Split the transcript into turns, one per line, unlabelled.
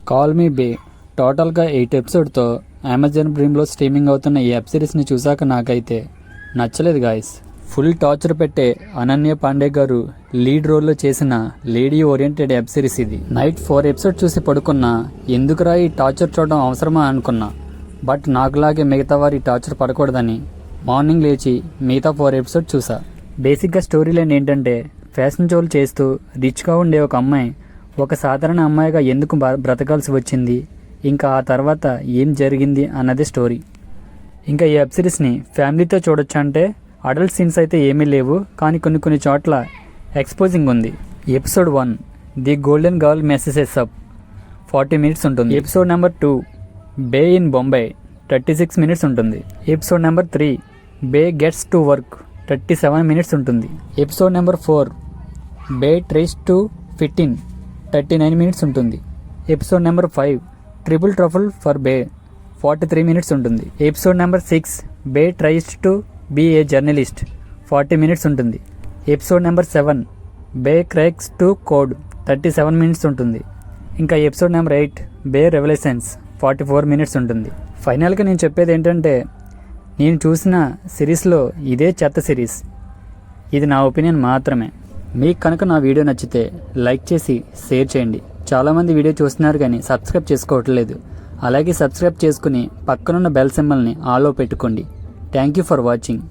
Call me బే టోటల్గా 8 ఎపిసోడ్తో Amazon ప్రైమ్లో streaming అవుతున్న ఈ వెబ్ సిరీస్ని చూసాక నాకైతే నచ్చలేదు గాయస్. ఫుల్ టార్చర్ పెట్టే అనన్య పాండే గారు లీడ్ రోల్లో చేసిన లేడీ ఓరియంటెడ్ వెబ్ సిరీస్ ఇది. నైట్ 4 ఎపిసోడ్ చూసి పడుకున్నా, ఎందుకురా ఈ టార్చర్ చూడడం అవసరమా అనుకున్నా. బట్ నాకులాగే మిగతా వారి టార్చర్ పడకూడదని మార్నింగ్ లేచి మిగతా 4 ఎపిసోడ్ చూసా. బేసిక్గా స్టోరీ లైన్ ఏంటంటే, ఫ్యాషన్ షోలు చేస్తూ రిచ్గా ఉండే ఒక అమ్మాయి ఒక సాధారణ అమ్మాయిగా ఎందుకు బ్రతకాల్సి వచ్చింది, ఇంకా ఆ తర్వాత ఏం జరిగింది అన్నది స్టోరీ. ఇంకా ఈ వెబ్ సిరీస్ని ఫ్యామిలీతో చూడొచ్చు అంటే అడల్ట్ సీన్స్ అయితే ఏమీ లేవు, కానీ కొన్ని చోట్ల ఎక్స్పోజింగ్ ఉంది. Episode 1 the golden girl messages up 40 minutes ఉంటుంది. Episode number 2 Bay in Bombay 36 minutes ఉంటుంది. Episode number 3 Bay gets to work 37 minutes ఉంటుంది. Episode number 4 Bay tries to fit in 39 minutes ఉంటుంది. Episode number 5 triple truffle for Bay 43 minutes ఉంటుంది. Episode number 6 Bay tries to be a journalist 40 minutes ఉంటుంది. Episode number 7 bay cracks to code 37 minutes ఉంటుంది. ఇంకా episode number 8 బే revolutions 44 minutes ఉంటుంది. ఫైనల్గా నేను చెప్పేది ఏంటంటే, నేను చూసిన సిరీస్లో ఇదే చెత్త సిరీస్. ఇది నా ఒపీనియన్ మాత్రమే. మీకు కనుక నా వీడియో నచ్చితే లైక్ చేసి షేర్ చేయండి. చాలామంది వీడియో చూస్తున్నారు కానీ సబ్స్క్రైబ్ చేసుకోవట్లేదు. అలాగే సబ్స్క్రైబ్ చేసుకుని పక్కనున్న బెల్ సింబల్ని ఆల్లో పెట్టుకోండి. Thank you for watching.